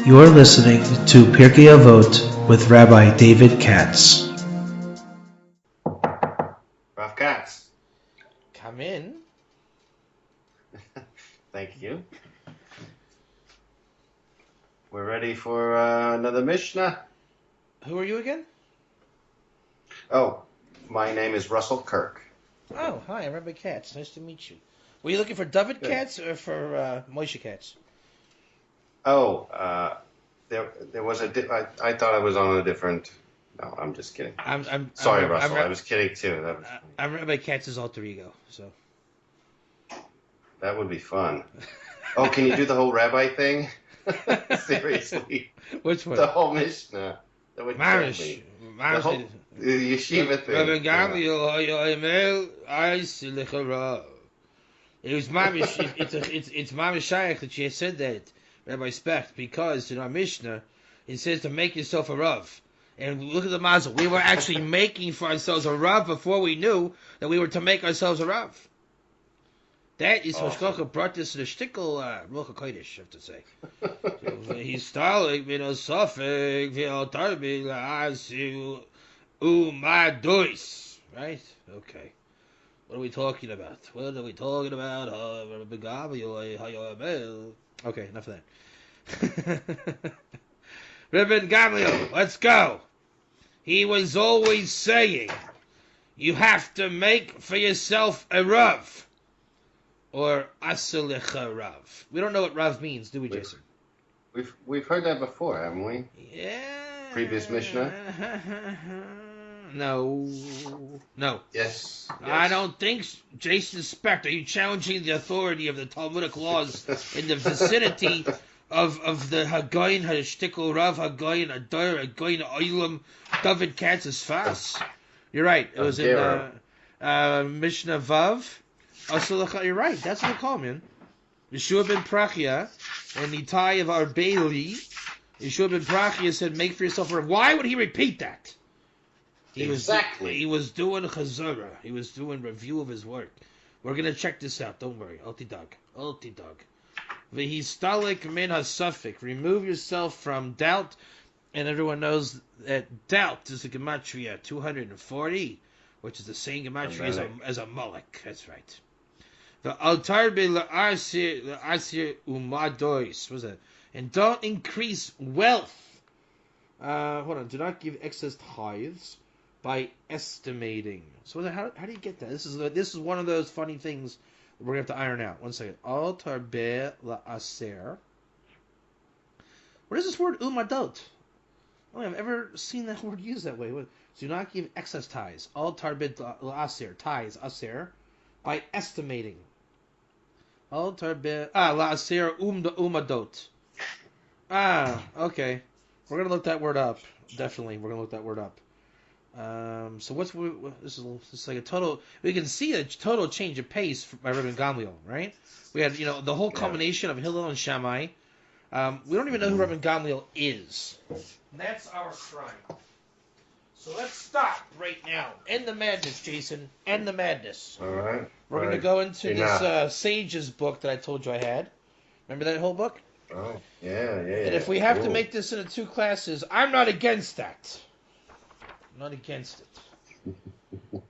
You're listening to Pirkei Avot with Rabbi David Katz. Rav Katz. Come in. Thank you. We're ready for another Mishnah. Who are you again? Oh, my name is Russell Kirk. Oh, hi, I'm Rabbi Katz. Nice to meet you. Were you looking for David Good. Katz or for Moshe Katz? Oh, there was I thought I was on a different. No, I'm just kidding. Sorry, Russell. I was kidding too. That was funny. I'm Rabbi Katz's alter ego, so. That would be fun. Oh, can you do the whole rabbi thing? Seriously. Which one? The whole Mishnah. That would kill Marish. me. The whole yeshiva thing. Rabbi Gamliel, it was Mamish. It's Mamish Shaykh that she said that, Rabbi Specht, because in our Mishnah it says to make yourself a Rav. And look at the mazel. We were actually making for ourselves a Rav before we knew that we were to make ourselves a Rav. That is what Shkocha brought this to the shtickle Ruach HaKodesh, I have to say. He's starling, Sofik, Tarbi, La'asu, Umadois. Right? Okay. What are we talking about? Okay, enough of that. Rabbi Gamliel, let's go. He was always saying, you have to make for yourself a Rav. Or Asalecha Rav. We don't know what Rav means, do we, Jason? We've heard that before, haven't we? Yeah. Previous Mishnah? No. Yes. I don't think Jason Specht. Are you challenging the authority of the Talmudic laws in the vicinity of the Hagayin, Hashtikl Rav, Hagayin, Adar, Hagayin, Oilam, David Katz's Fas? You're right. It was in Mishnah Vav. You're right. That's what they call him, man. Yeshua ben Prachia and Itai of Arbeli. Yeshua ben Prachia said, make for yourself a Rav. Why would he repeat that? He was doing Chazorah. He was doing review of his work. We're going to check this out. Don't worry. Altidag. V'histalik min hasafik. Remove yourself from doubt. And everyone knows that doubt is a gematria 240, which is the same gematria as a Molech. That's right. The altar be la'asir umadois. What's that? And don't increase wealth. Hold on. Do not give excess tithes by estimating. So how do you get that? This is one of those funny things that we're gonna have to iron out. One second. Altar be la'aser. What is this word umadot? I don't think I've ever seen that word used that way. Do not give excess tithes. Altar be la'aser. Tithes aser by estimating. Altar be la'aser umadot. Okay. We're gonna look that word up. Definitely, we're gonna look that word up. So this is like a total. We can see a total change of pace by Rabbi Gamliel, right? We had the whole combination of Hillel and Shammai. We don't even know who Rabbi Gamliel is. That's our crime. So let's stop right now. End the madness, Jason. End the madness. All right. We're going to go into this Sages book that I told you I had. Remember that whole book? Oh, yeah. And if we have to make this into 2 classes, I'm not against that. I'm not against it.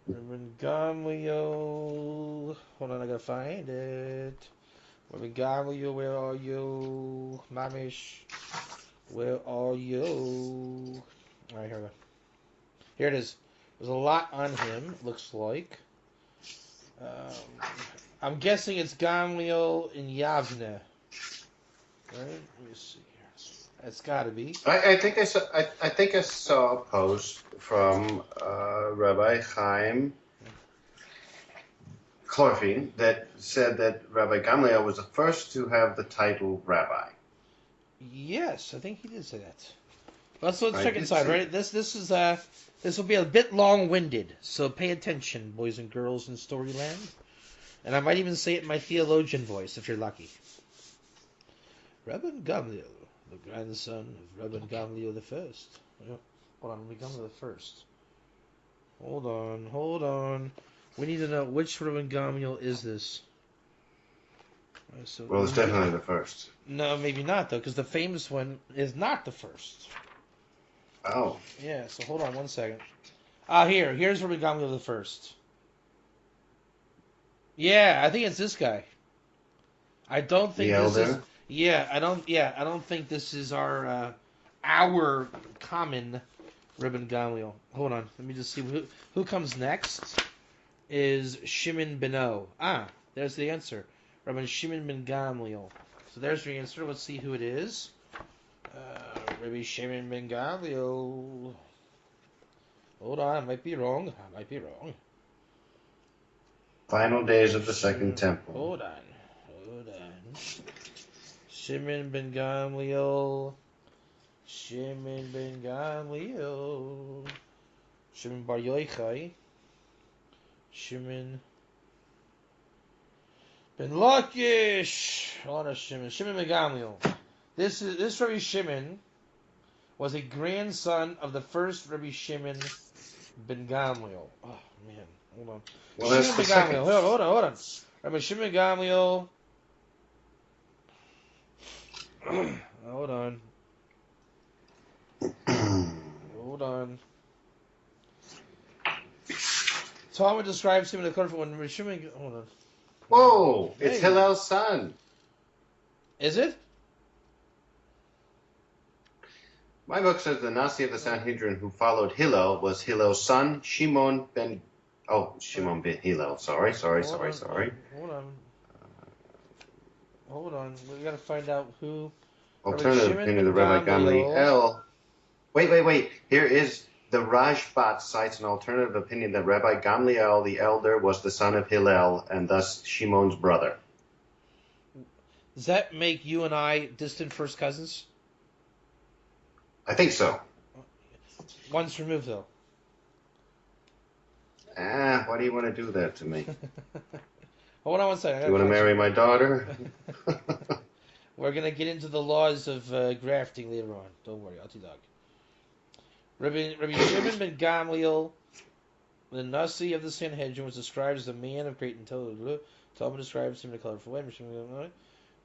Rabbi Gamliel. Hold on, I got to find it. Rabbi Gamliel, where are you? Mamish, where are you? All right, here we go. Here it is. There's a lot on him, looks like. I'm guessing it's Gamliel in Yavne. Right? Let me see here. It's got to be. I think I saw a post from Rabbi Chaim Chlorfin that said that Rabbi Gamliel was the first to have the title rabbi. Yes, I think he did say that. Let's check inside, right? This will be a bit long-winded, so pay attention, boys and girls in Storyland. And I might even say it in my theologian voice, if you're lucky. Rabbi Gamliel, the grandson of Rabbi Gamliel the First. Hold on, Rabbi Gamliel the First. Hold on. We need to know which Rabbi Gamliel is this. So well, it's definitely the first. No, maybe not, though, because the famous one is not the first. Oh. Yeah, so hold on one second. Here's Rabbi Gamliel the first. Yeah, I think it's this guy. I don't think The this is. elder? I don't think this is our common Rabbi Gamliel. Hold on, let me just see who comes next. Is Shimon Beno. There's the answer. Rabbi Shimon ben Gamliel. So there's the answer. Let's see who it is. Rabbi Shimon ben Gamliel. Hold on, I might be wrong. Final days of the Second Temple. Hold on. Shimon ben Gamliel. Shimon Bar Yochai. Shimon ben Lakish. Hold on, Shimon ben Gamliel. This Rabbi Shimon was a grandson of the first Rabbi Shimon ben Gamliel. Oh man, hold on. Well, Shimon ben Gamliel. Hold on. Rabbi Shimon ben Gamliel. Hold on. Talmud describes him in the Torah when Rabbi Shimon. Hold on. Whoa! It's Hillel's son. Is it? My book says the Nasi of the Sanhedrin who followed Hillel was Hillel's son, Shimon ben Hillel. Sorry. Hold on. We gotta find out who. Alternative opinion of Rabbi Gamliel. Wait. Here is the Rashbat cites an alternative opinion that Rabbi Gamliel the elder was the son of Hillel and thus Shimon's brother. Does that make you and I distant first cousins? I think so. Once removed, though. Why do you want to do that to me? Hold on one second. You want to marry my daughter? We're going to get into the laws of grafting later on. Don't worry, I'll dog. Rabbi Shimon ben Gamliel, the Nasi of the Sanhedrin, was described as a man of great intelligence. Talmud describes him in a colorful way.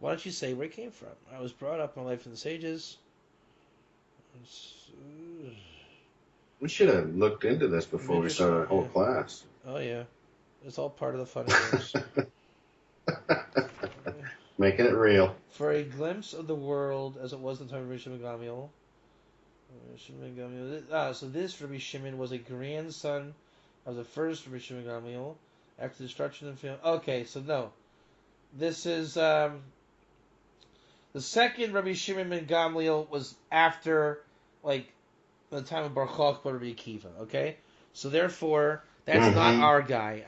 Why don't you say where he came from? I was brought up in my life in the sages. We should have looked into this before we started our whole class. Oh, yeah. It's all part of the fun and games. Making it real. For a glimpse of the world as it was in the time of Rabbi Shimon Gamliel. So this Rabbi Shimon was a grandson of the first Rabbi Shimon Gamliel after the destruction of the family. Okay, so no. This is the second Rabbi Shimon ben Gamliel was after the time of Bar Kokhba Rabbi Akiva. Okay, so therefore that's not our guy.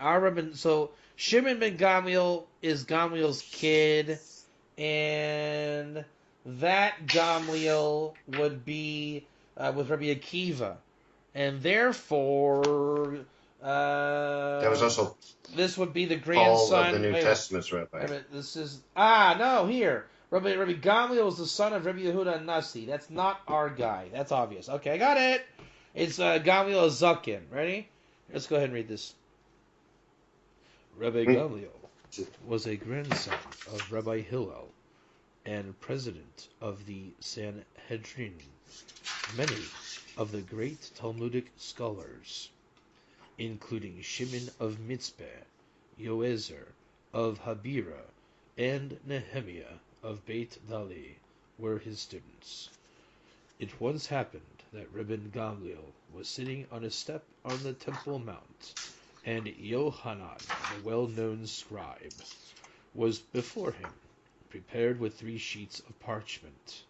So Shimon ben Gamliel is Gamliel's kid, and that Gamliel would be with Rabbi Akiva, and therefore that was also this would be the grandson Paul of the New Testament's rabbi. This is here. Rabbi Gamliel is the son of Rabbi Yehuda Nasi. That's not our guy. That's obvious. Okay, I got it. It's Gamliel Zakin. Ready? Let's go ahead and read this. Rabbi Gamliel was a grandson of Rabbi Hillel and president of the Sanhedrin. Many of the great Talmudic scholars, including Shimon of Mitzpeh, Yoezer of Habira, and Nehemiah of Beit Dali, were his students. It once happened that Rabbi Gamliel was sitting on a step on the Temple Mount, and Yohanan, the well-known scribe, was before him, prepared with 3 sheets of parchment.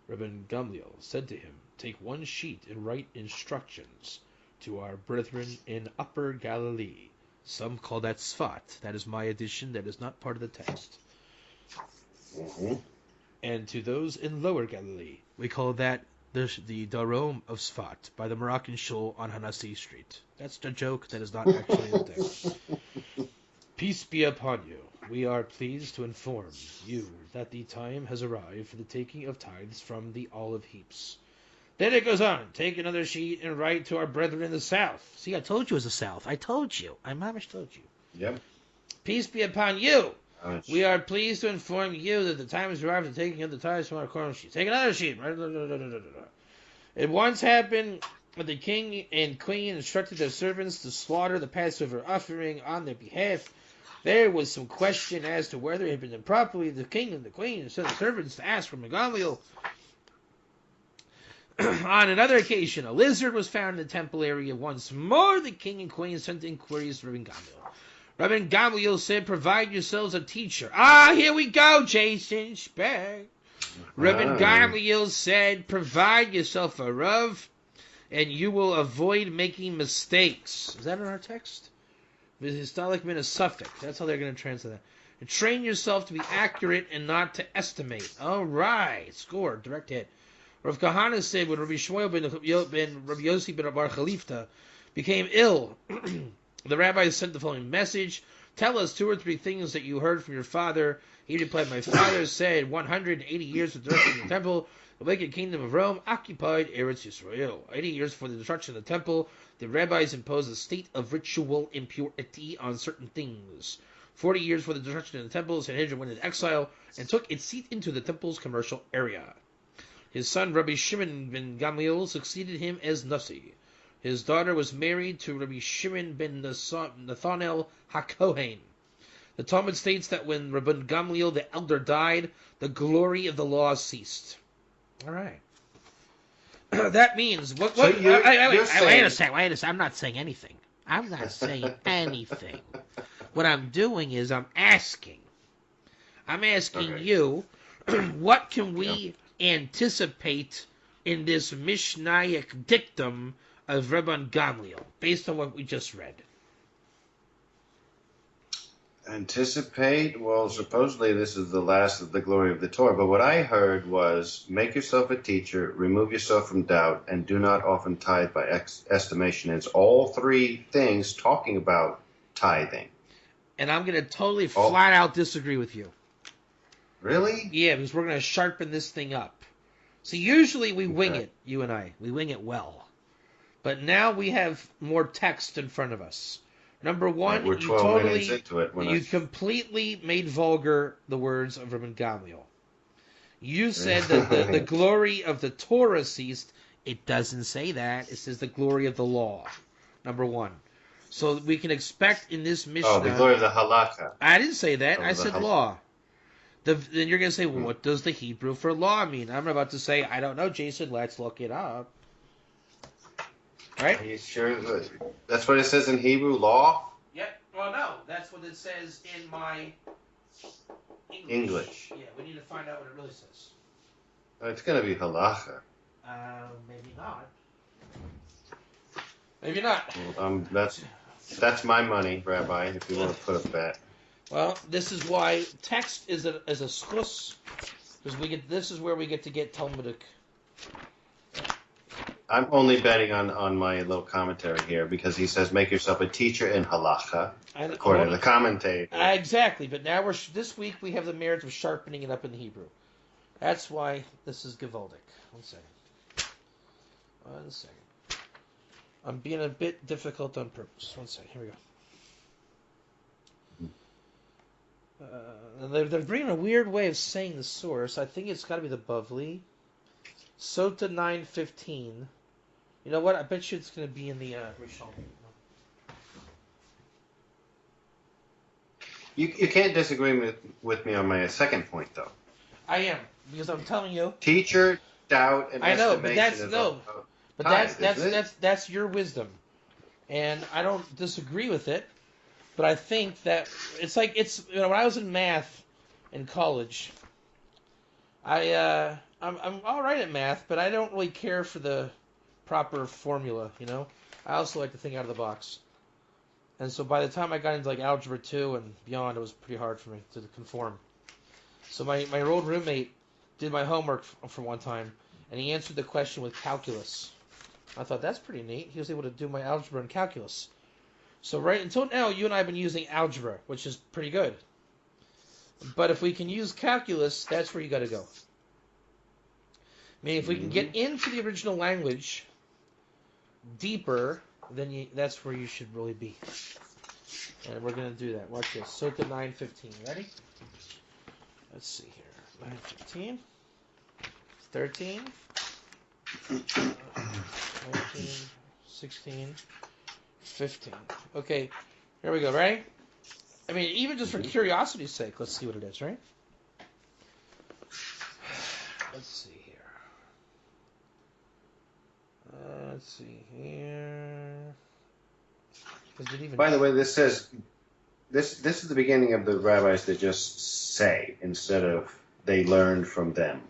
Rabbi Gamliel said to him, "Take 1 sheet and write instructions to our brethren in Upper Galilee." Some call that Sfat. That is my addition. That is not part of the text. And to those in Lower Galilee, we call that the Darom of Sfat by the Moroccan shul on Hanassi Street. That's a joke. That is not actually the text. Peace be upon you. We are pleased to inform you that the time has arrived for the taking of tithes from the olive heaps. Then it goes on. Take another sheet and write to our brethren in the south. See, I told you it was the south. I told you. I mamish told you. Yep. Peace be upon you. We are pleased to inform you that the time has arrived for taking the tithes from our corn sheep. Take another sheep. It once happened that the king and queen instructed their servants to slaughter the Passover offering on their behalf. There was some question as to whether it had been done properly. The king and the queen sent the servants to ask from Gamliel. On another occasion, a lizard was found in the temple area. Once more, the king and queen sent inquiries to Rabbi Gamliel. Rabbi Gamliel said, "Provide yourselves a teacher." Here we go, Jason Speck. Rabbi Gamliel said, "Provide yourself a Rav, and you will avoid making mistakes." Is that in our text? Historic min a suffix. That's how they're going to translate that. And train yourself to be accurate and not to estimate. All right. Score. Direct hit. Rav Kahana said when Rabbi Shmuel ben Rabbi Yossi ben Bar Khalifta became ill, the rabbi sent the following message: "Tell us 2 or 3 things that you heard from your father." He replied, "My father said 180 years of destruction of the temple, the wicked kingdom of Rome occupied Eretz Yisrael. 80 years before the destruction of the temple, the rabbis imposed a state of ritual impurity on certain things. 40 years before the destruction of the temple, Sanhedrin went into exile and took its seat into the temple's commercial area. His son Rabbi Shimon ben Gamliel succeeded him as Nasi. His daughter was married to Rabbi Shimon ben Nathanael HaKohen. The Talmud states that when Rabbi Gamliel the elder died, the glory of the law ceased." All right. That means what? So wait a second. I'm not saying anything. What I'm doing is I'm asking you, what can we anticipate in this Mishnaic dictum of Rabban Gamliel, based on what we just read? Anticipate? Well, supposedly this is the last of the glory of the Torah, but what I heard was, make yourself a teacher, remove yourself from doubt, and do not often tithe by estimation. It's all 3 things talking about tithing. And I'm going to totally flat out disagree with you. Really? Yeah, because we're going to sharpen this thing up. So usually we wing it, you and I. We wing it well. But now we have more text in front of us. Number one, we're 12 minutes into it. You completely made vulgar the words of Rabban Gamliel. You said that the glory of the Torah ceased. It doesn't say that. It says the glory of the law. Number one. So we can expect in this Mishnah... Oh, the glory of the halakha. I didn't say that. I said law. Then you're going to say, well, what does the Hebrew for law mean? I'm about to say, I don't know, Jason. Let's look it up. Right? Are you sure that's what it says in Hebrew, law? Yep. Well, no. That's what it says in my English. Yeah, we need to find out what it really says. It's going to be halakha. Maybe not. Maybe not. Well, that's my money, Rabbi, if you want to put a bet. Well, this is why text is a schus, because this is where we get to get Talmudic. I'm only betting on my little commentary here because he says make yourself a teacher in halacha, according to the commentator. Exactly, but now this week we have the merit of sharpening it up in the Hebrew. That's why this is Gewaldic. One second. I'm being a bit difficult on purpose. One second. Here we go. They're bringing a weird way of saying the source. I think it's got to be the Bavli. Sota 9:15. You know what? I bet you it's going to be in the Rishon. You can't disagree with me on my second point, though. I am, because I'm telling you. Teacher, doubt, and I know, estimation but that's your wisdom, and I don't disagree with it. But I think that when I was in math in college, I'm all right at math, but I don't really care for the proper formula. I also like to think out of the box. And so by the time I got into algebra 2 and beyond, it was pretty hard for me to conform. So my old roommate did my homework for one time, and he answered the question with calculus. I thought, that's pretty neat. He was able to do my algebra and calculus. So right until now, you and I have been using algebra, which is pretty good. But if we can use calculus, that's where you got to go. I mean, if we can get into the original language deeper, then that's where you should really be. And we're going to do that. Watch this. Sota 9:15. Ready? Let's see here. 9, 15, 13, 19, 16, 15. Okay, here we go, right? I mean, even just for curiosity's sake, let's see what it is, right? Let's see here. Let's see here. By the way, this says this is the beginning of the rabbis that just say instead of they learned from them.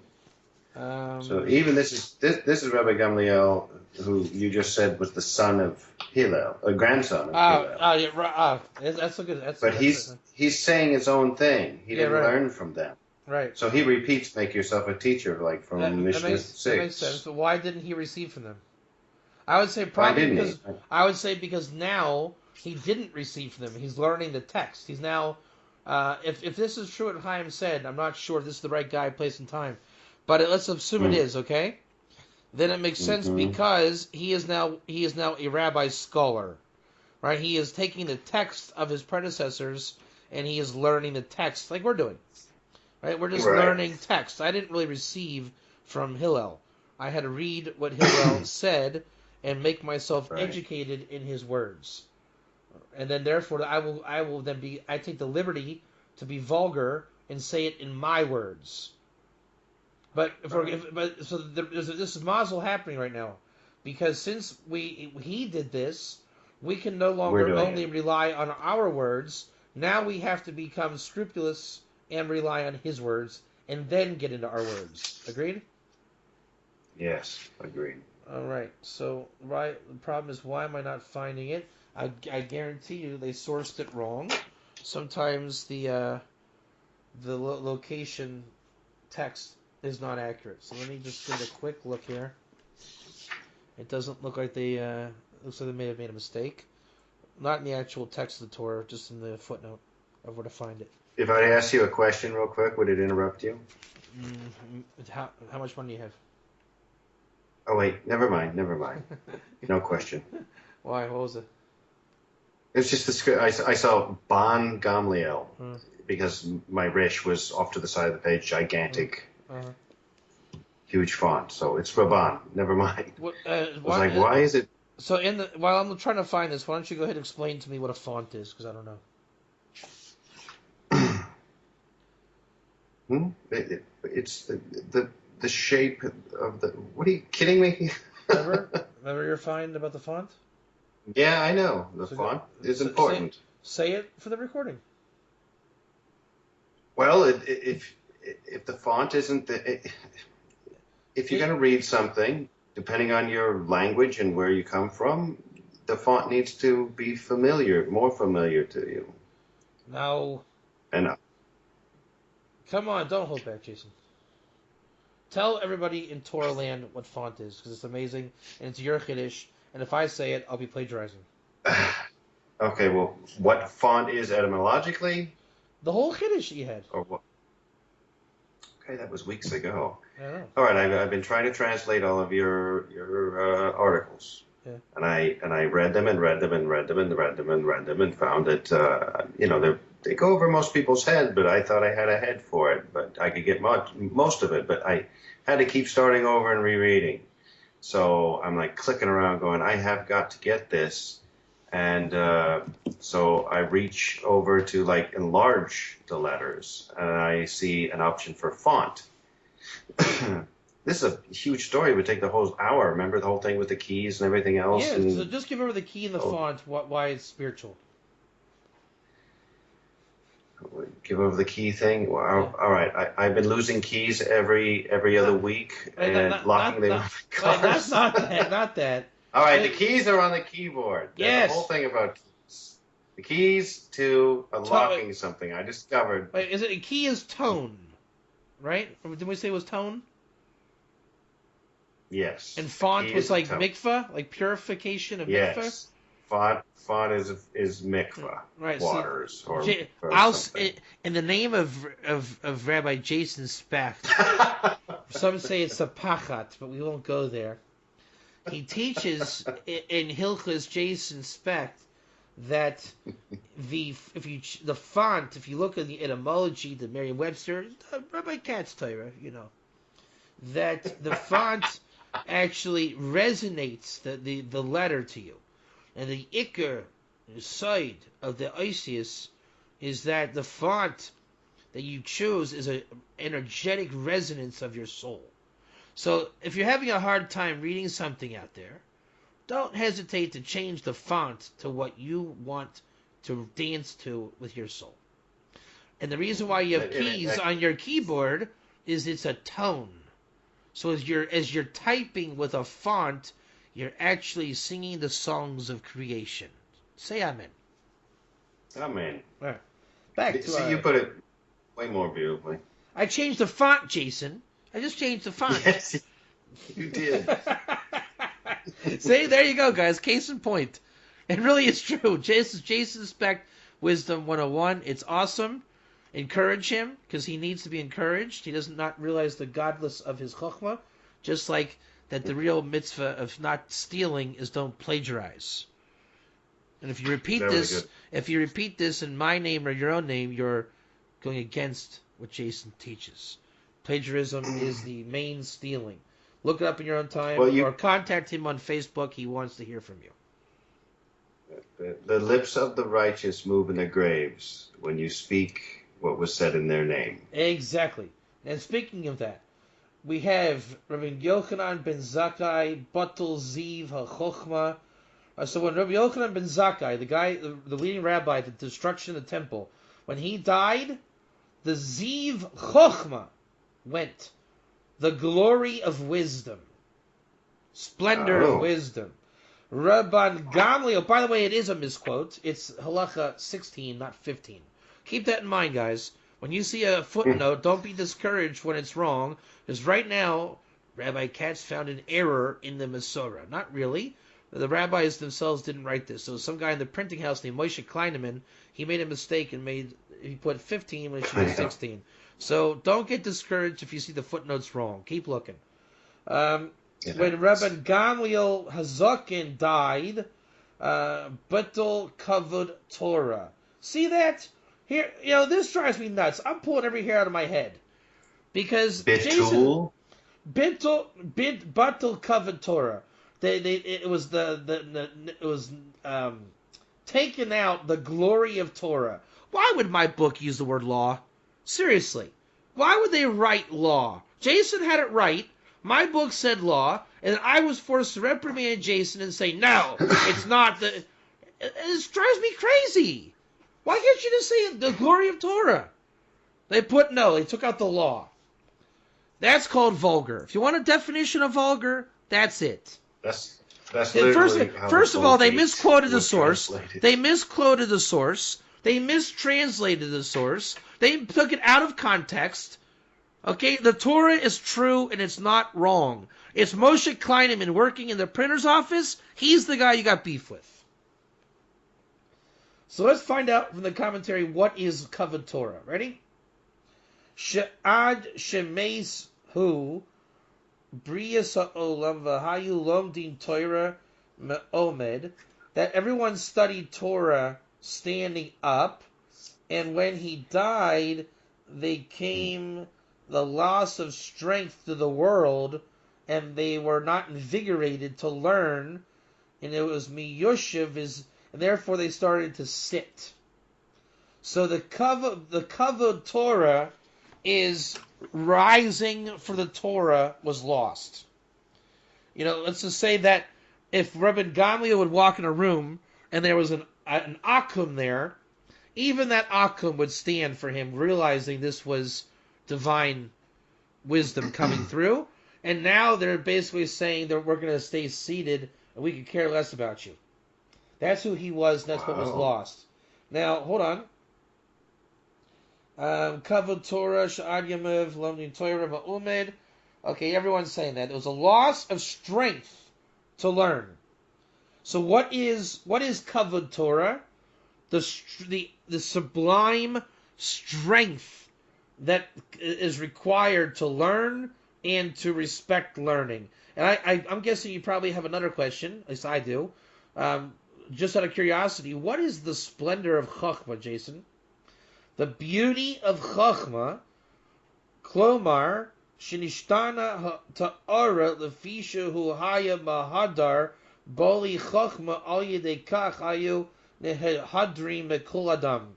So even this is Rabbi Gamliel, who you just said was the son of Hillel, a grandson of Hillel. Oh, yeah, right. That's a good. But he's saying his own thing. He didn't learn from them. Right. So he repeats, "Make yourself a teacher," like from Mishnah 6. That makes sense. But why didn't he receive from them? I would say probably because I would say because now he didn't receive from them. He's learning the text. He's now, if this is true what Chaim said, I'm not sure if this is the right guy, place, and time, but let's assume it is. Okay, then it makes sense because he is now a rabbi scholar, right? He is taking the text of his predecessors and he is learning the text like we're doing, right? We're just learning text. I didn't really receive from Hillel. I had to read what Hillel said and make myself educated in his words. And then therefore I take the liberty to be vulgar and say it in my words. But this is mazel happening right now, because since he did this, we can no longer only rely on our words. Now we have to become scrupulous and rely on his words, and then get into our words. Agreed? Yes, agreed. All right. So the problem is, why am I not finding it? I guarantee you they sourced it wrong. Sometimes the location text is not accurate. So let me just get a quick look here. It doesn't look like they looks like they may have made a mistake. Not in the actual text of the Torah, just in the footnote of where to find it. If I ask you a question real quick, would it interrupt you? How much money do you have? Oh wait, never mind. No question. Why? What was it? It's just the script. I saw Ban Gamliel because my Rish was off to the side of the page, gigantic, huge font. So it's Rabban. Never mind. I was like, why is it? So while I'm trying to find this, why don't you go ahead and explain to me what a font is, because I don't know. It's the shape of the. What are you kidding me? Remember your find about the font? Yeah, I know. The font is important. Say it for the recording. Well, if the font isn't if you're going to read something, depending on your language and where you come from, the font needs to be more familiar to you. Now. And come on, don't hold back, Jason. Tell everybody in Torah land what font is, because it's amazing, and it's your Kiddush, and if I say it, I'll be plagiarizing. Okay, well, what font is etymologically? The whole Kiddush you had. Or what? Okay, that was weeks ago. I know. All right, I've been trying to translate all of your articles, and I read them and read them and read them and read them and read them and found that they go over most people's head, but I thought I had a head for it, but I could get most of it, but I had to keep starting over and rereading. So I'm like clicking around going, I have got to get this. And so I reach over to like enlarge the letters, and I see an option for font. This is a huge story. It would take the whole hour. Remember the whole thing with the keys and everything else? Yeah, so just give over the key and the font, why it's spiritual. Give over the key thing. Wow. Yeah. All right. I've been losing keys every other week and locking them in my car. That's not that. All right. The keys are on the keyboard. Yes. The whole thing about keys. The keys to unlocking something. I discovered. Wait, is it a key is tone, right? Didn't we say it was tone? Yes. And font was like mikvah, like purification of mikvah. Yes. Font is mikvah, right? Waters, so, or something. In the name of Rabbi Jason Specht, some say it's a pachat, but we won't go there. He teaches in Hilchas Jason Specht that the font, if you look at the etymology, the Merriam-Webster, Rabbi Katz Torah, that the font actually resonates the letter to you, and the ikar side of the Isis is that the font that you choose is an energetic resonance of your soul. So if you're having a hard time reading something out there, don't hesitate to change the font to what you want to dance to with your soul. And the reason why you have keys on your keyboard is it's a tone. So as you're typing with a font, you're actually singing the songs of creation. Say amen. Amen. All right. Back to See, you put it way more beautifully. I changed the font, Jason. I just changed the font. Yes, you did. See, there you go, guys. Case in point. It really is true. Jason Speck, Wisdom 101. It's awesome. Encourage him, because he needs to be encouraged. He does not realize the godless of his chokhmah, just like that the real mitzvah of not stealing is don't plagiarize. And if you repeat this in my name or your own name, you're going against what Jason teaches. Plagiarism is the main stealing. Look it up in your own time, or contact him on Facebook. He wants to hear from you. The lips of the righteous move in their graves when you speak what was said in their name. Exactly. And speaking of that, we have Rabbi Yochanan ben Zakkai, Batul Ziv HaChochma. So when Rabbi Yochanan ben Zakkai, the leading rabbi at the destruction of the temple, when he died, the Ziv Chochma went. The glory of wisdom. Splendor of wisdom. Rabban Gamliel, by the way, it is a misquote. It's halacha 16, not 15. Keep that in mind, guys. When you see a footnote, don't be discouraged when it's wrong, because right now, Rabbi Katz found an error in the Masorah. Not really. The rabbis themselves didn't write this. So some guy in the printing house named Moshe Kleineman, he made a mistake and he put 15 when it should be 16. So don't get discouraged if you see the footnotes wrong. Keep looking. When Rabban Gamliel Hazakin died, Betel Kavod Torah. See that? Here, this drives me nuts. I'm pulling every hair out of my head. Because Betul Kavod Torah. It was taken out the glory of Torah. Why would my book use the word law? Seriously. Why would they write law? Jason had it right. My book said law, and I was forced to reprimand Jason and say, no, it's not the... It drives me crazy. Why can't you just say the glory of Torah? They took out the law. That's called vulgar. If you want a definition of vulgar, that's it. That's literally first of all, they misquoted the source. They misquoted the source. They mistranslated the source. They took it out of context. Okay, the Torah is true and it's not wrong. It's Moshe Kleineman working in the printer's office. He's the guy you got beef with. So let's find out from the commentary what is Kavod Torah. Ready? She'ad shemeis hu Brias ha'olam v'hayu lomdim Torah me'omed, that everyone studied Torah standing up, and when he died, they came the loss of strength to the world, and they were not invigorated to learn, and it was miyushiv, and therefore they started to sit. So the kavod Torah is rising for the Torah was lost. Let's just say that if Rabban Gamliel would walk in a room and there was an akum there, even that akum would stand for him, realizing this was divine wisdom coming through. And now they're basically saying that we're going to stay seated and we could care less about you. That's who he was, and that's what was lost. Now, hold on. Kavod Torah, Sha'ad Yamev, Lomdim Torah, Ma'umed. Okay, everyone's saying that. It was a loss of strength to learn. So what is Kavod Torah? The sublime strength that is required to learn and to respect learning. And I'm guessing you probably have another question, at least I do. just out of curiosity, what is the splendor of Chachma, Jason? The beauty of Chachma, Klomar, Shinistana ta'ara lefisha hu haya mahadar boli Chachma al yedei kach ayu nehadrim mekol adam.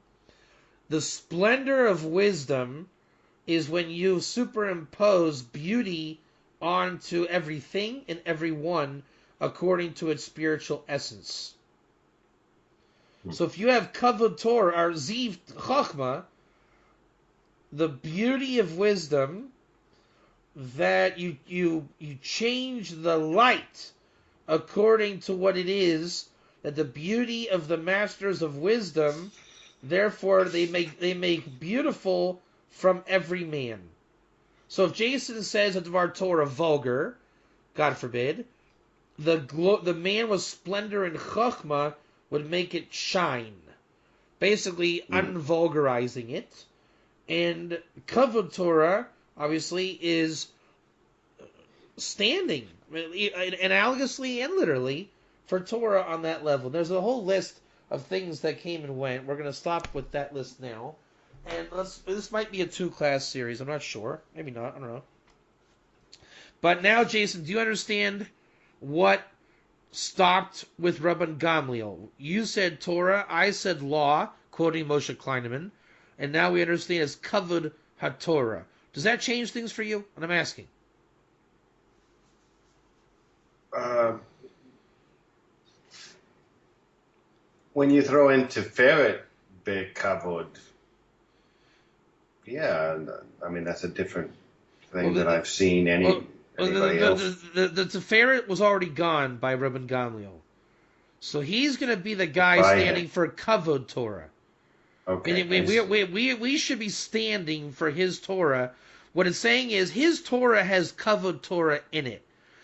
The splendor of wisdom is when you superimpose beauty onto everything and everyone according to its spiritual essence. So if you have Kavod Torah or Ziv Chachma, the beauty of wisdom, that you change the light according to what it is, that the beauty of the masters of wisdom, therefore they make beautiful from every man. So if Jason says that Dvar Torah vulgar, God forbid, the man with splendor and chachma would make it shine, basically unvulgarizing it. And Kavod Torah, obviously, is standing, analogously and literally, for Torah on that level. There's a whole list of things that came and went. We're going to stop with that list now. And this might be a 2-class series. I'm not sure. Maybe not. I don't know. But now, Jason, do you understand what stopped with Rabban Gamliel? You said Torah. I said law, quoting Moshe Kleineman. And now we understand it's Kavod HaTorah. Does that change things for you? And I'm asking. When you throw in Tiferet Be'Kavod, yeah, I mean, that's a different thing that I've seen anybody else. The Tiferet was already gone by Rabban Gamliel. So he's going to be the guy standing for Kavod Torah. Okay. We should be standing for his Torah. What it's saying is his Torah has Kavod Torah in it.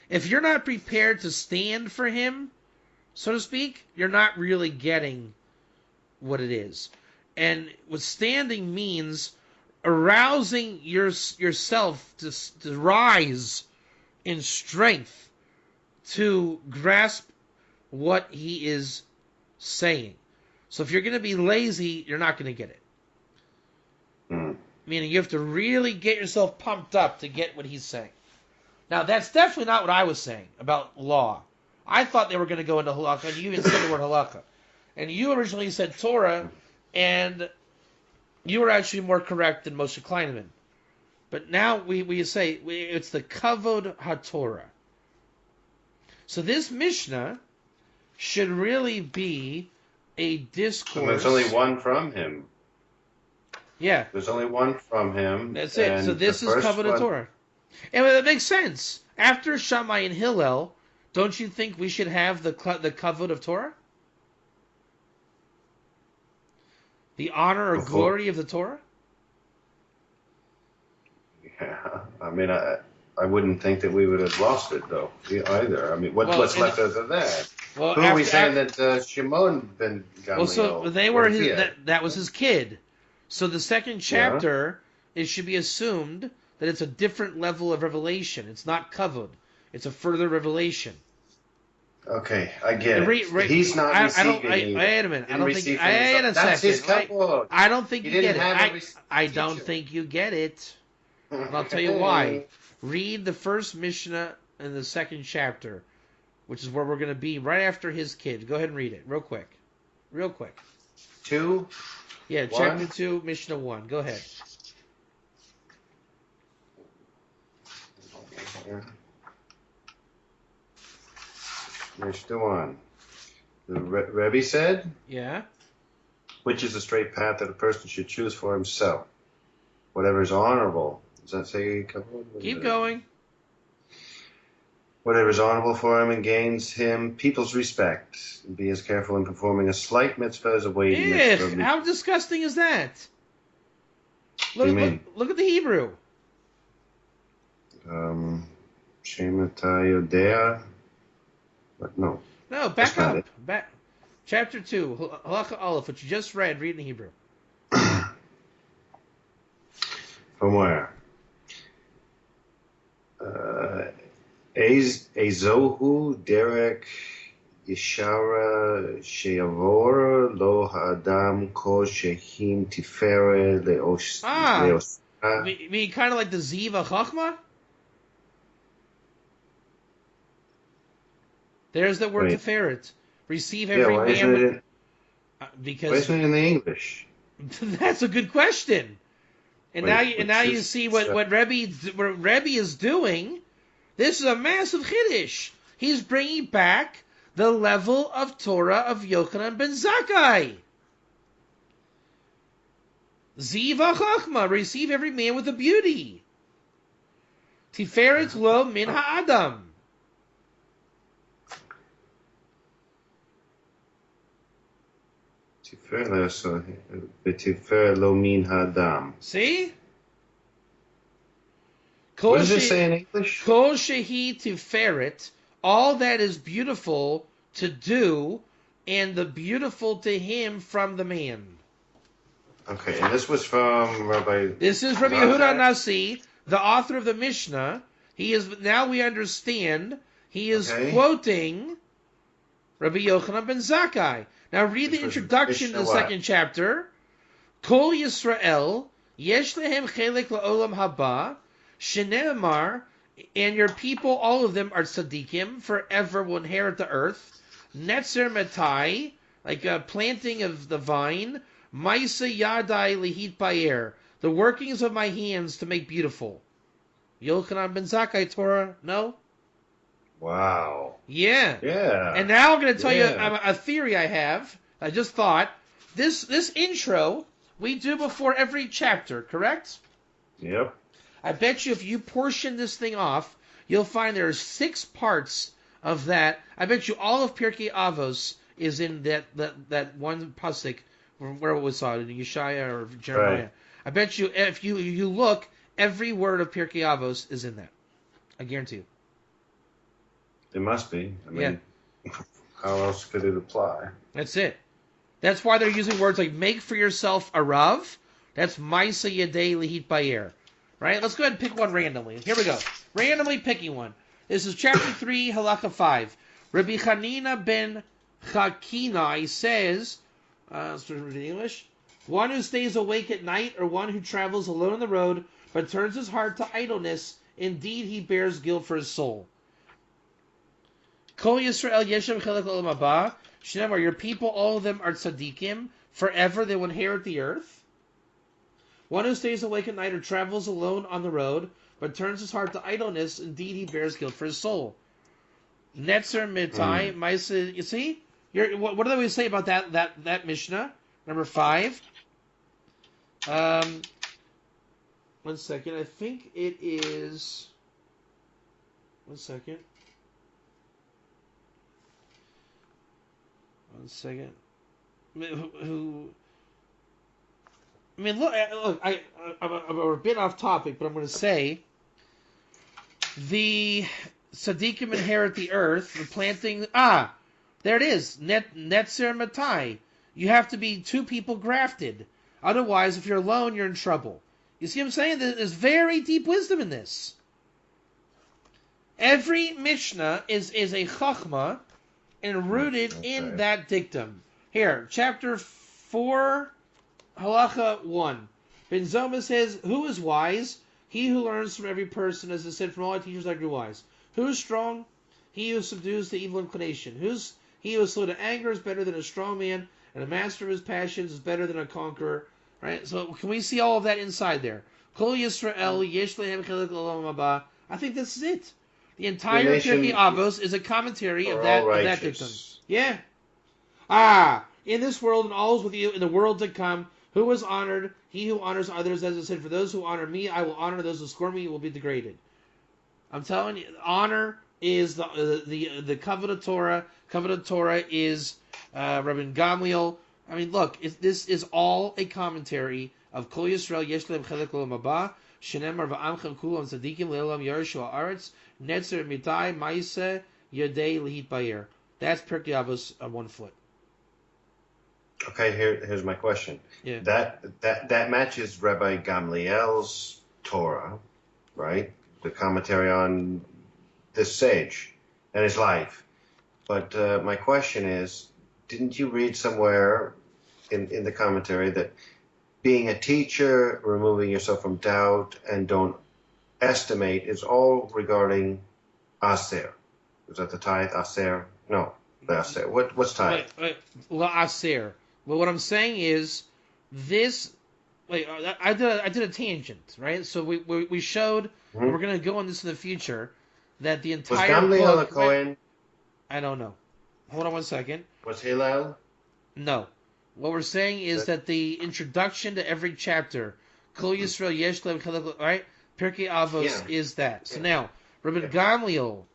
If you're not prepared to stand for him, so to speak, you're not really getting what it is. And what standing means, arousing yourself to rise in strength to grasp what he is saying. So if you're going to be lazy, you're not going to get it. Meaning you have to really get yourself pumped up to get what he's saying. Now, that's definitely not what I was saying about law. I thought they were going to go into halakha, and you even said the word halakha. And you originally said Torah, and you were actually more correct than Moshe Kleineman. But now we say it's the Kavod HaTorah. So this Mishnah should really be a discourse. And there's only one from him. Yeah. There's only one from him. That's it. So this is Kavod HaTorah. And it makes sense. After Shammai and Hillel, don't you think we should have the Kavod of Torah? The honor or glory of the Torah? Yeah. I mean, I wouldn't think that we would have lost it, though, either. I mean, what's left of that? Well, who are we saying that Shimon ben Gamliel? Well, so they were that was his kid. So the second chapter, it should be assumed that it's a different level of revelation. It's not kavod. It's a further revelation. Okay, I get it. He's not receiving it. Wait a minute. I don't think. Wait a That's his second. kavod. I don't think you get it. I don't don't think you get it. And I'll tell you why. Read the first Mishnah in the second chapter, which is where we're going to be right after his kid. Go ahead and read it real quick. Real quick. 2? Yeah, chapter 2, Mishnah 1. Go ahead. Mishnah 1. The Rebbe said, Yeah. which is the straight path that a person should choose for himself? Whatever is honorable. Does that say kavod? Keep going. Whatever is honorable for him and gains him people's respect. Be as careful in performing a slight mitzvah as a weighty mitzvah. How disgusting is that? What do you mean? Look at the Hebrew. Shemata Yodea. But no. No, back up. Back. Chapter 2, Halakha Aleph, which you just read, read in Hebrew. From where? Ezohu Derek Yeshara Sheavor Lo Ha'adam Kol Shehim Tiferet Leos. You mean kind of like the Ziva Chachma? There's the word Wait. Tiferet. Receive Yeah, every why man. isn't it why Because isn't it in the English? that's a good question. And now you see what Rebbe is doing. This is a massive chiddush. He's bringing back the level of Torah of Yochanan ben Zakkai. Ziva Chachma, receive every man with a beauty. Tiferet lo min ha'adam. Tiferet Lo Min Ha'adam. See? What does it say in English? Kol shehi tiferet, all that is beautiful to do, and the beautiful to him from the man. Okay, and this was from Rabbi. This is Rabbi Yehuda Nasi, the author of the Mishnah. Now we understand, he is quoting Rabbi Yochanan ben Zakkai. Now read the introduction to the second chapter. Kol Yisrael, yesh lehem chelek la'olam haba, shene'emar, and your people, all of them are tzaddikim, forever will inherit the earth. Netzer metai, like a planting of the vine. Maisa yadai lihit payer, the workings of my hands to make beautiful. Yochanan ben Zakkai Torah, no? Wow. Yeah. Yeah. And now I'm going to tell you a theory I have. I just thought, this intro we do before every chapter, correct? Yep. I bet you if you portion this thing off, you'll find there are 6 parts of that. I bet you all of Pirkei Avos is in that one pasuk where it was saw in Yeshaya or Jeremiah. Right. I bet you if you look, every word of Pirkei Avos is in that. I guarantee you. It must be. I mean, how else could it apply? That's it. That's why they're using words like make for yourself a rav. That's Maisa Yadei Lihit Bayer. Right? Let's go ahead and pick one randomly. Here we go. Randomly picking one. This is chapter 3, halacha 5. Rabbi Chanina ben Chakinai says, let's read in English, one who stays awake at night or one who travels alone on the road but turns his heart to idleness, indeed he bears guilt for his soul. Kol Yisrael Yeshem Chelek Olam Haba, Shnemar, your people, all of them are tzaddikim, forever they will inherit the earth. One who stays awake at night or travels alone on the road, but turns his heart to idleness, indeed he bears guilt for his soul. Netzer mitai, Maisa, you see? What do we say about that Mishnah? Number 5. 1 second, I think it is... 1 second. 1 second. I mean, look. I'm a bit off topic, but I'm going to say the tzaddikim inherit the earth. The planting. There it is. Netzer matai. You have to be 2 people grafted. Otherwise, if you're alone, you're in trouble. You see what I'm saying? There's very deep wisdom in this. Every Mishnah is a chachma and rooted in that dictum. Here, chapter 4, halacha 1. Ben Zoma says, who is wise? He who learns from every person, as it said, from all teachers I grew wise. Who is strong? He who subdues the evil inclination. He who is slow to anger is better than a strong man, and a master of his passions is better than a conqueror. Right? So can we see all of that inside there? Kol Yisrael yesh lehem chelek olam haba. I think this is it. The entire Pirkei Avos is a commentary of that dictum. Yeah. In this world and all is with you in the world to come, who is honored? He who honors others, as it said, for those who honor me, I will honor. Those who scorn me will be degraded. I'm telling you, honor is the Kavod of Torah. Kavod of Torah is Rabbi Gamliel. I mean, look, this is all a commentary of Kol Yisrael Yesh Lehem Chelek Olam Haba, Shenemar Va'amchem Kulam Tzadikim Le'olam Yershu Haaretz, Netzer Mitai Maisa Yadei Lihit Bayer. That's Pirkei Avos on 1 foot. Okay, here's my question. Yeah. That matches Rabbi Gamliel's Torah, right? The commentary on this sage and his life. But my question is, didn't you read somewhere in the commentary that being a teacher, removing yourself from doubt, and don't estimate is all regarding aser? Is that the tithe, aser? No, the aser. What's tithe? La aser. Well, what I'm saying is this. Wait, I did a tangent, right? So we showed, and we're gonna go on this in the future, that the Was entire Gamliel a book. Cohen? I don't know. Hold on one second. Was Hillel? No. What we're saying is that the introduction to every chapter, Kol Yisrael Yesh Lev Chalek, right? Pirkei Avos is that. So now, Rabbi Gamliel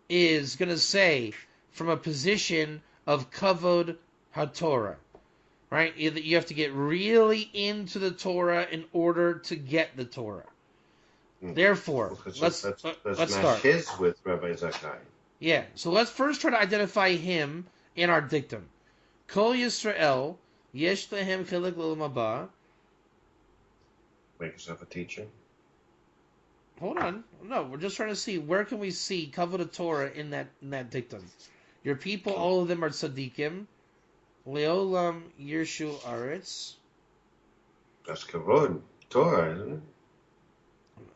is going to say from a position of Kavod HaTorah, right? You have to get really into the Torah in order to get the Torah. Therefore, let's start. His with Rabbi Zakkai. Yeah, so let's first try to identify him in our dictum. Kol Yisrael, Yesh Lehem Chelek L'Olam Haba. Make yourself a teacher. Hold on. No, we're just trying to see where can we see Kavod Torah in that dictum. Your people, all of them are tzaddikim. Leolam Yirshu Aretz. That's Kavod Torah, isn't it?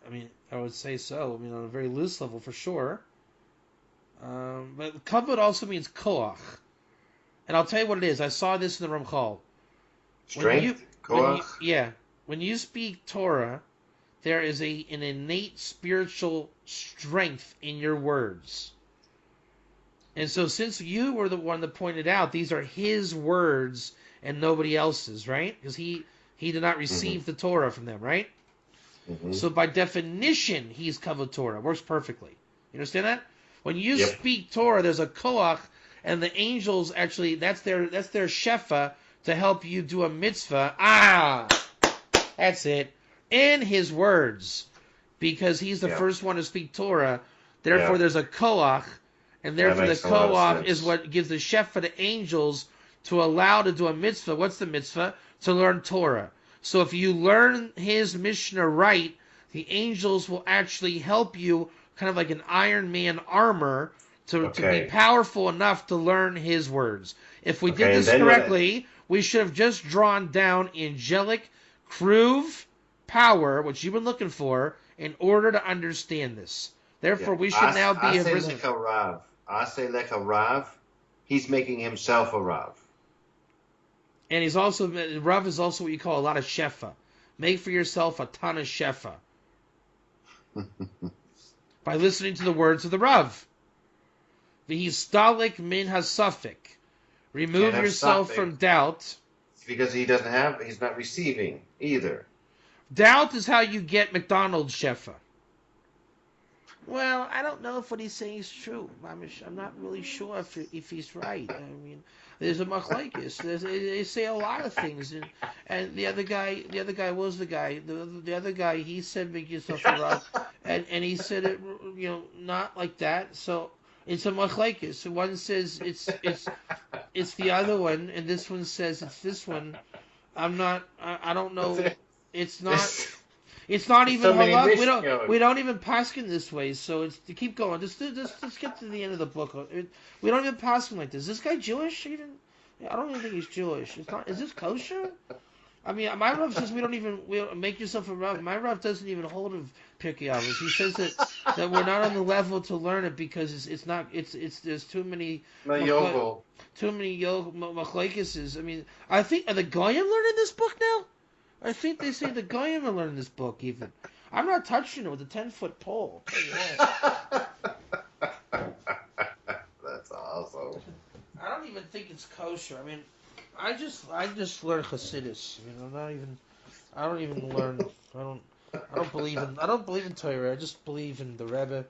I mean, I would say so. I mean, on a very loose level, for sure. But Kavod also means koach. And I'll tell you what it is. I saw this in the Ramchal. Strength, koach. When you speak Torah, there is an innate spiritual strength in your words. And so since you were the one that pointed out, these are his words and nobody else's, right? Because he did not receive the Torah from them, right? Mm-hmm. So by definition, he's Kavod Torah. Works perfectly. You understand that? When you speak Torah, there's a koach, and the angels actually, that's their shefa to help you do a mitzvah. That's it. In his words, because he's the first one to speak Torah. Therefore, there's a koach, and therefore the koach is what gives the shefa to angels to allow to do a mitzvah. What's the mitzvah? To learn Torah. So if you learn his Mishnah right, the angels will actually help you, kind of like an Iron Man armor, to be powerful enough to learn his words. If we did this correctly, we should have just drawn down angelic Kruv power, which you've been looking for, in order to understand this. Therefore, we should now be a risen. Asay leka Rav. He's making himself a Rav. And he's also, Rav is also what you call a lot of shefa. Make for yourself a ton of shefa. By listening to the words of the Rav. V'histalik min hasafik. Remove yourself from doubt. Because he's not receiving either. Doubt is how you get McDonald's shefa. Well, I don't know if what he's saying is true. I'm not really sure if he's right. I mean, there's a machlekes. They say a lot of things, and the other guy was the guy. The other guy, he said make yourself a rock, and he said it, not like that. So it's a machlekes. One says it's the other one, and this one says it's this one. I don't know. It's not. It's not even halach. We don't even paskin this way. So it's to keep going. Just get to the end of the book. We don't even paskin like this. Is this guy Jewish? Even I don't even think he's Jewish. It's not. Is this kosher? I mean, my Rav says we don't make yourself a Rav. My Rav doesn't even hold of Pirkei Avos. He says that we're not on the level to learn it because it's not. There's too many. Too many machlekes. I mean, I think are the Goyim learning this book now? I think they say the Goyim are learning this book even. I'm not touching it with a 10-foot pole. That's awesome. I don't even think it's kosher. I mean, I just learn Hasidus. I don't even learn. I don't believe in Torah. I just believe in the Rebbe,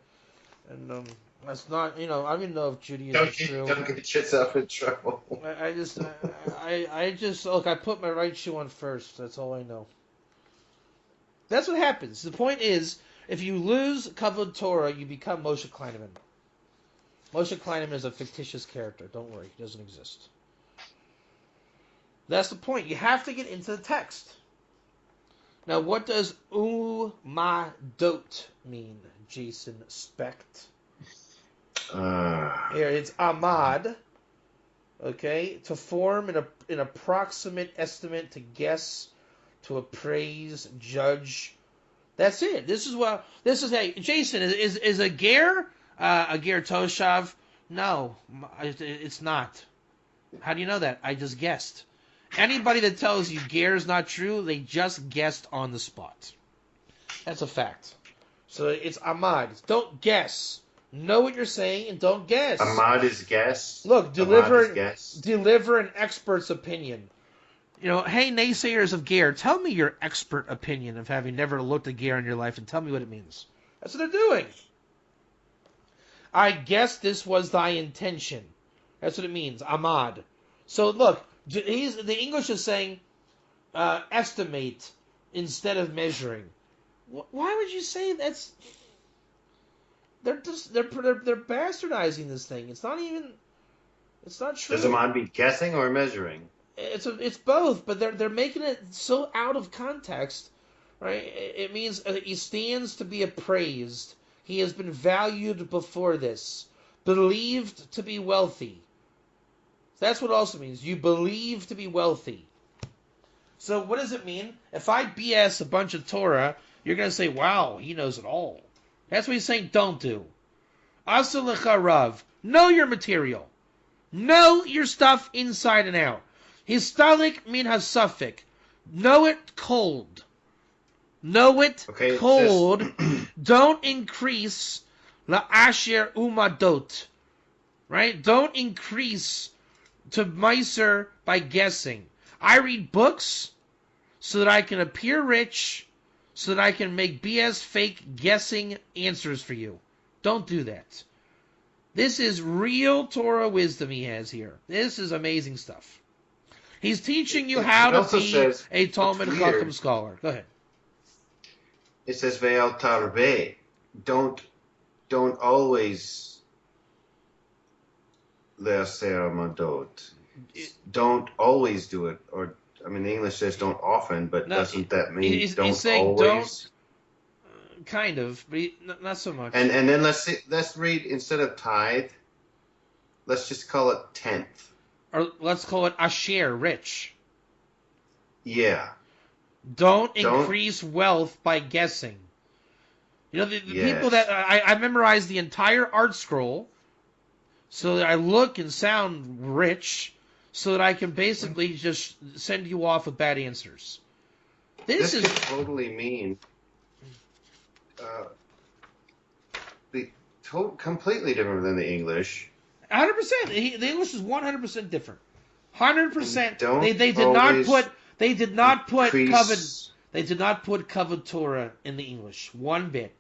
and that's not. I don't even know if Judaism is true. Don't get yourself in trouble. I just look. I put my right shoe on first. That's all I know. That's what happens. The point is, if you lose Kavod Torah, you become Moshe Kleineman. Moshe Kleineman is a fictitious character. Don't worry, he doesn't exist. That's the point. You have to get into the text. Now, what does umadot mean, Jason Specht? Here, it's Ahmad. Okay, to form an approximate estimate, to guess, to appraise, judge. That's it. This is hey, Jason, is a ger a ger toshav? No, it's not. How do you know that? I just guessed. Anybody that tells you ger is not true, they just guessed on the spot. That's a fact. So it's Ahmad. Don't guess. Know what you're saying and don't guess. Ahmad is guess. Look, Ahmad is guess. deliver an expert's opinion. You know, hey, naysayers of ger, tell me your expert opinion of having never looked at ger in your life and tell me what it means. That's what they're doing. I guess this was thy intention. That's what it means, Ahmad. So look, the English is saying estimate instead of measuring. Why would you say that's? They're bastardizing this thing. It's not true. Does Ahmad be guessing or measuring? It's both, but they're making it so out of context, right? It means he stands to be appraised. He has been valued before this, believed to be wealthy. That's what it also means. You believe to be wealthy. So what does it mean? If I BS a bunch of Torah, you're going to say, wow, he knows it all. That's what he's saying don't do. Asa lecha rav. Know your material. Know your stuff inside and out. Histalik min hasafik. Know it cold. Know it cold. Don't increase la asher umadot. Right? Don't increase to meiser by guessing. I read books so that I can appear rich, so that I can make BS fake guessing answers for you. Don't do that. This is real Torah wisdom he has here. This is amazing stuff. He's teaching you how to be a Talmud Chacham scholar. Go ahead. It says ve'al tarveh. Don't always le'aser madot. Don't always do it, or I mean, the English says don't often, but doesn't that mean don't always? Don't, kind of, but not so much. And then let's read, instead of tithe, let's just call it tenth. Or let's call it asher, rich. Yeah. Don't increase wealth by guessing. You know, the people that I memorized the entire art scroll so that I look and sound rich, so that I can basically just send you off with bad answers. This is could totally mean completely different than the English. 100%. The English is 100% different. 100%. They did not put kavod Torah in the English one bit.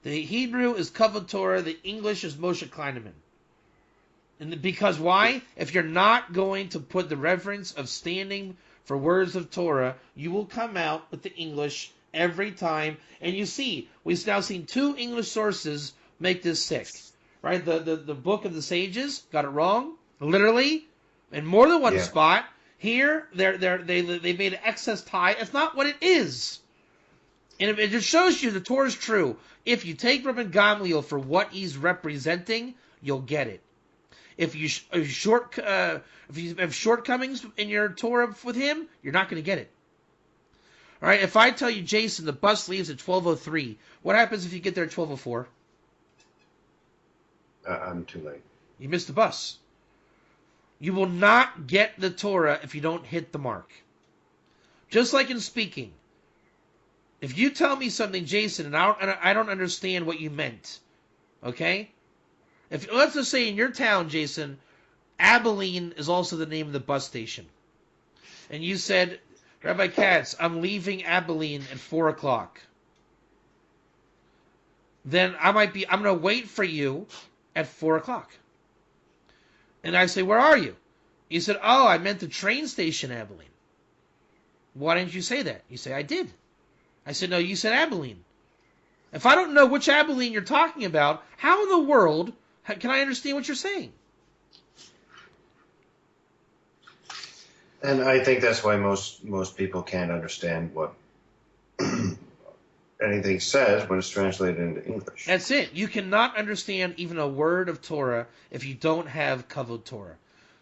The Hebrew is kavod Torah. The English is Moshe Kleineman. And because why? If you're not going to put the reverence of standing for words of Torah, you will come out with the English every time. And you see, we've now seen 2 English sources make this sick. Right? The book of the sages got it wrong, literally, in more than one spot. Here, they made an excess tie. It's not what it is. And it just shows you the Torah is true. If you take Rabban Gamliel for what he's representing, you'll get it. If you have shortcomings in your Torah with him, you're not going to get it. All right. If I tell you, Jason, the bus leaves at 12:03, what happens if you get there at 12:04? I'm too late. You missed the bus. You will not get the Torah if you don't hit the mark. Just like in speaking. If you tell me something, Jason, and I don't understand what you meant, okay? If let's just say in your town, Jason, Abilene is also the name of the bus station, and you said, Rabbi Katz, I'm leaving Abilene at 4:00. Then I'm going to wait for you at 4:00. And I say, where are you? You said, oh, I meant the train station, Abilene. Why didn't you say that? You say, I did. I said, no, you said Abilene. If I don't know which Abilene you're talking about, how in the world can I understand what you're saying? And I think that's why most people can't understand what anything says when it's translated into English. That's it. You cannot understand even a word of Torah if you don't have Kavod Torah.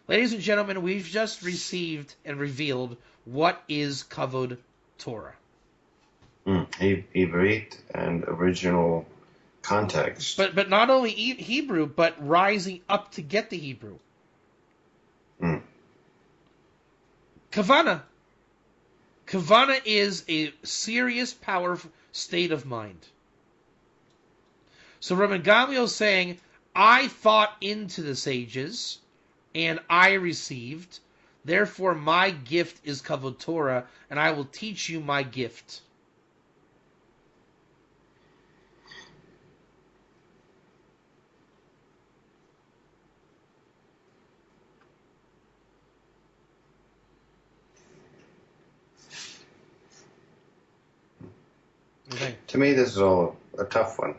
Ladies and gentlemen, we've just received and revealed what is Kavod Torah. Ivrit and original context. But not only Hebrew, but rising up to get the Hebrew. Kavana. Kavana is a serious, powerful state of mind. So Rabban Gamliel is saying, I thought into the sages, and I received. Therefore, my gift is Kavod Torah, and I will teach you my gift. Okay. To me, this is all a tough one.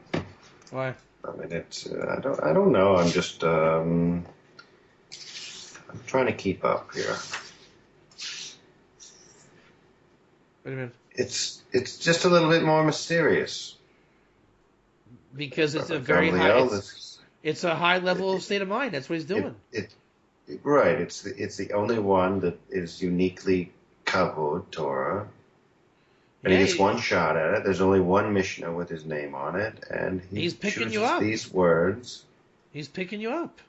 Why? I mean, it's I don't know. I'm just I'm trying to keep up here. What do you mean? It's just a little bit more mysterious. Because it's a Rabbi very Gamliel, high. It's a high level of state of mind. That's what he's doing. Right. It's the only one that is uniquely Kavod Torah. And he gets one shot at it. There's only one Mishnah with his name on it, and he's picking chooses you up. These words. He's picking you up.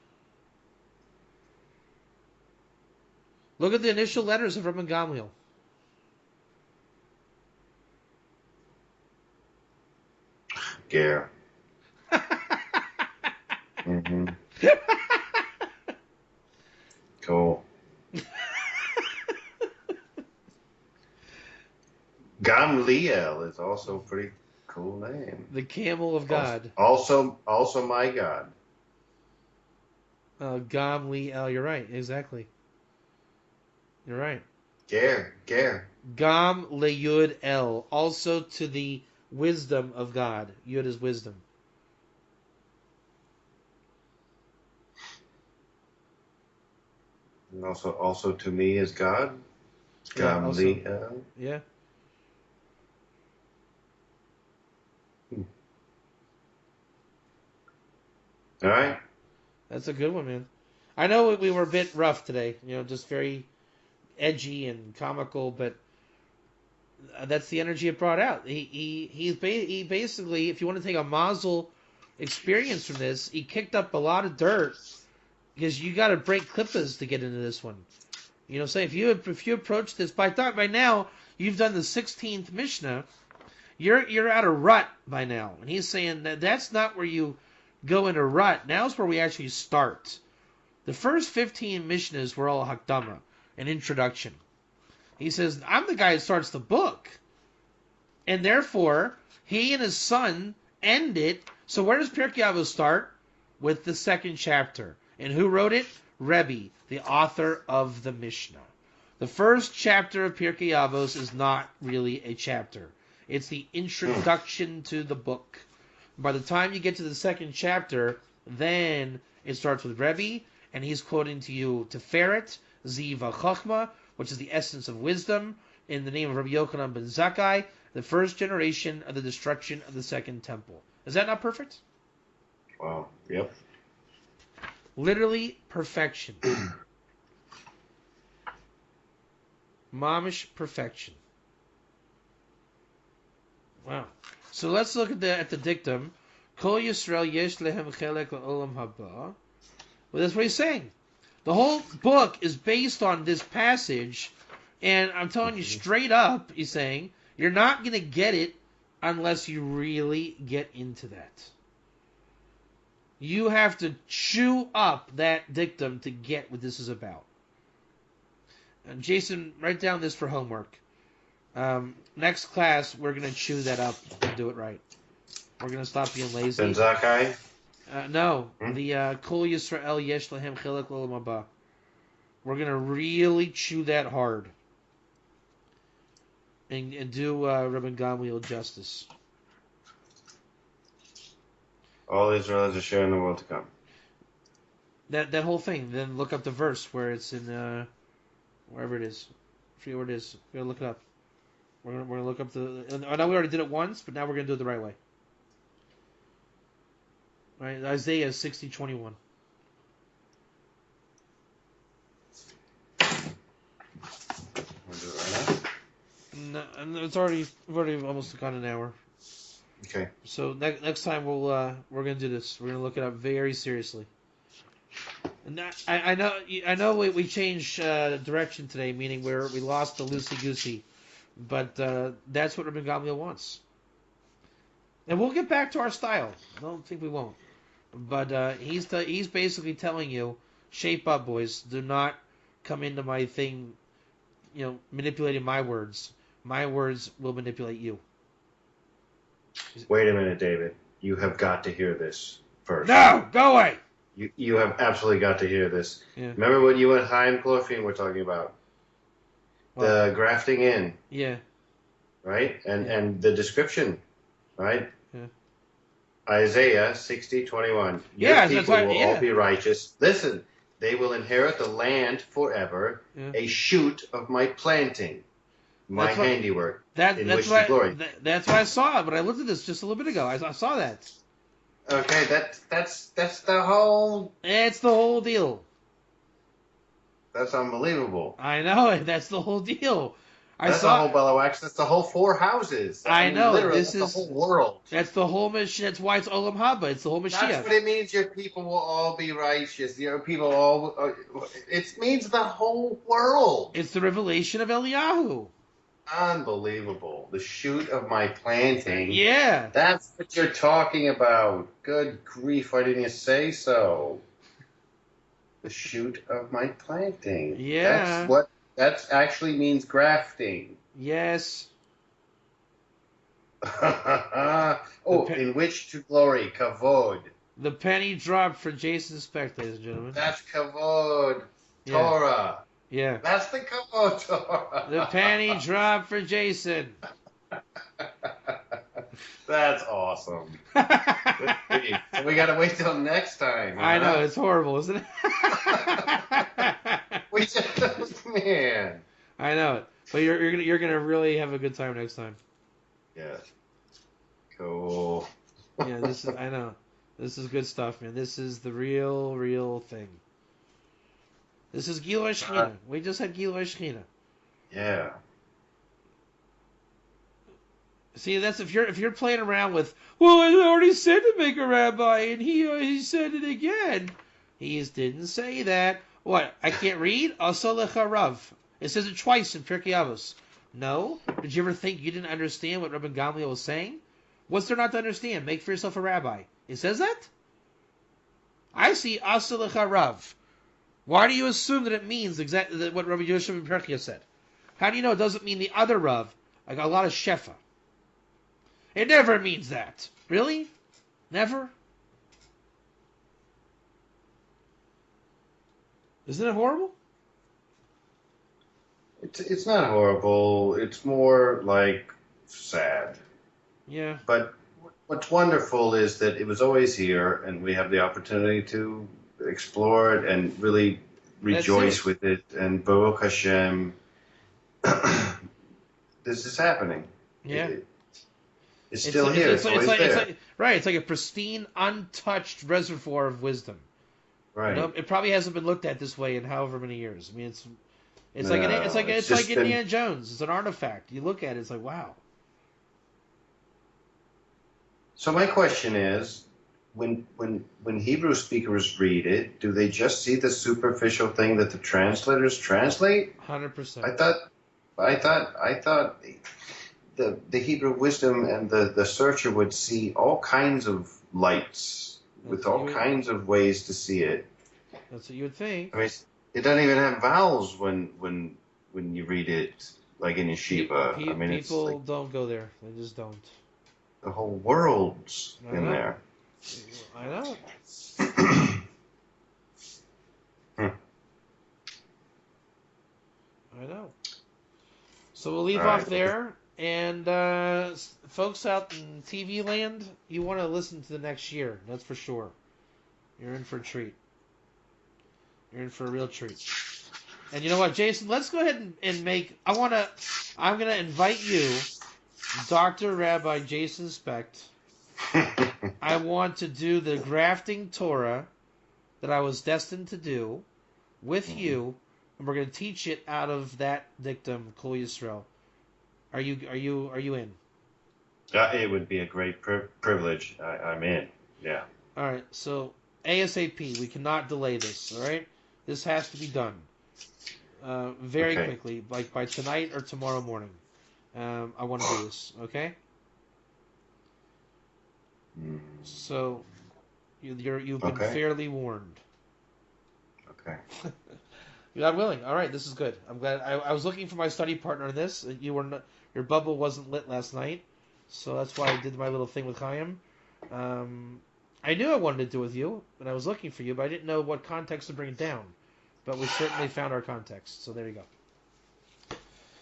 Look at the initial letters of Rabban Gamliel. Ger. Mm-hmm. Cool. Gamliel is also a pretty cool name. The camel of God. Also my God. Gamliel, you're right, exactly. You're right. Ger. Gam leyud el, also to the wisdom of God. Yud is wisdom. And also to me is God. Yeah, Gamliel. Yeah. All right. That's a good one, man. I know we were a bit rough today, just very edgy and comical, but that's the energy it brought out. He basically, if you want to take a mazel experience from this, he kicked up a lot of dirt because you got to break klippas to get into this one. Say if you approach this by now you've done the 16th Mishnah, you're out of rut by now, and he's saying that's not where you go into rut. Now's where we actually start. The first 15 Mishnahs were all Hakdama, an introduction. He says, I'm the guy who starts the book. And therefore, he and his son end it. So where does Pirkei Avos start? With the second chapter. And who wrote it? Rebbe, the author of the Mishnah. The first chapter of Pirkei Avos is not really a chapter. It's the introduction to the book. By the time you get to the second chapter, then it starts with Rebbe, and he's quoting to you Tiferet, Ziva Chachma, which is the essence of wisdom, in the name of Rabbi Yochanan ben Zakkai, the first generation of the destruction of the second temple. Is that not perfect? Wow. Yep. Literally perfection. Mamish perfection. Wow. So let's look at the dictum. Kol Yisrael yesh lehem chelek la'olam haba. Well, that's what he's saying. The whole book is based on this passage, and I'm telling you straight up, he's saying, you're not going to get it unless you really get into that. You have to chew up that dictum to get what this is about. And Jason, write down this for homework. Next class, we're going to chew that up and do it right. We're going to stop being lazy. Ben Zakkai? No, the Kol Yisrael Yesh Lahem Chilek L'Olam Haba. We're going to really chew that hard and do Rabban Gamliel justice. All Israel is a share in the world to come. That whole thing. Then look up the verse where it's in wherever it is. I forget where it is. Gotta look it up. We're gonna look up the. I know we already did it once, but now we're gonna do it the right way. All right, Isaiah 60:21. Wanna do it right No, and it's already almost gone an hour. now? Okay. So next time we're gonna do this. We're gonna look it up very seriously. And I know we changed direction today, meaning we lost the loosey goosey, but that's what Rabbi Gamliel wants. And we'll get back to our style. I don't think we won't. But he's basically telling you, shape up, boys. Do not come into my thing, manipulating my words. My words will manipulate you. Wait a minute, David. You have got to hear this first. No, go away. You have absolutely got to hear this. Yeah. Remember what you and Chaim Chlorfine were talking about? What? The grafting in, Yeah. right? And the description, right? Yeah. Isaiah 60:21. Your Yeah, people that's right, will yeah. all be righteous. Listen, they will inherit the land forever, Yeah. a shoot of my planting, my That's what- handiwork, in That's which what to glory. that's what I saw. But I looked at this just a little bit ago. I saw that. Okay, that's the whole. It's the whole deal. That's unbelievable. I know it. That's the whole deal. That's the whole Bella Wax. That's the whole four houses. I know, Literally, this that's is- the whole world. That's the whole Mashiach. That's why it's Olam Haba. It's the whole That's Mashiach. what it means. Your people will all be righteous. Your people all. It means the whole world. It's the revelation of Eliyahu. Unbelievable. The shoot of my planting. Yeah. That's what you're talking about. Good grief! Why didn't you say so? The shoot of my planting. Yeah. That actually means grafting. Yes. In which to glory, kavod. The penny dropped for Jason Speck, ladies and gentlemen. That's kavod, Yeah. Torah. Yeah. That's the kavod Torah. The penny dropped for Jason. That's awesome. So we gotta wait till next time. I know, huh? it's horrible, isn't it? We just, man. I know it. But you're gonna really have a good time next time. Yeah. Cool. Yeah, I know. This is good stuff, man. This is the real thing. This is Gilui Shechina. We just had Gilui Shechina. Yeah. See, that's if you're playing around with, well, I already said to make a rabbi, and he said it again. He just didn't say that. What? I can't read? Asalecha Rav. It says it twice in Pirkei Avos. No. Did you ever think you didn't understand what Rabbi Gamliel was saying? What's there not to understand? Make for yourself a rabbi. It says that? I see Asalecha Rav. Why do you assume that it means exactly what Rabbi Yosef ben Pirkei said? How do you know it doesn't mean the other Rav? Like a lot of Shefa. It never means that. Really? Never? Isn't it horrible? It's not horrible. It's more like sad. Yeah. But what's wonderful is that it was always here, and we have the opportunity to explore it and really rejoice with it. And Baruch Hashem, this is happening. Yeah. It's still here. It's always there. It's like a pristine, untouched reservoir of wisdom. Right. You know, it probably hasn't been looked at this way in however many years. I mean, it's No, like it's just been- Indiana Jones. It's an artifact. You look at it, it's like, wow. So my question is, when Hebrew speakers read it, do they just see the superficial thing that the translators translate? 100%. I thought the Hebrew wisdom and the searcher would see all kinds of lights with all kinds of ways to see it. That's what you would think. I mean, it doesn't even have vowels when you read it, like in yeshiva. I mean, it's people like don't go there. They just don't. the whole world's I in know. there. I know. I know. So we'll leave All off right. there. And folks out in TV land, you want to listen to the next year. That's for sure. You're in for a treat. You're in for a real treat. And you know what, Jason? Let's go ahead and make. I'm gonna invite you, Dr. Rabbi Jason Specht. I want to do the grafting Torah that I was destined to do with you, and we're going to teach it out of that dictum, Kol Yisrael. Are you in? It would be a great privilege. I'm in. Yeah. All right. So ASAP. We cannot delay this. All right. This has to be done very quickly, like by tonight or tomorrow morning. I want to do this. Okay. So you've been fairly warned. Okay. You're not willing. All right, this is good. I'm glad. I was looking for my study partner in this. You were not, your bubble wasn't lit last night, so that's why I did my little thing with Chaim. I knew I wanted to do it with you, and I was looking for you, but I didn't know what context to bring it down. But we certainly found our context, so there you go.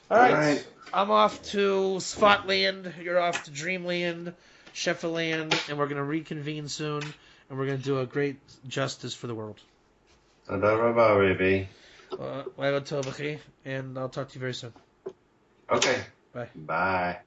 All right. I'm off to Spotland. You're off to Dreamland, Sheffield, and we're going to reconvene soon, and we're going to do a great justice for the world. And I'll talk to you very soon. Okay. Bye. Bye.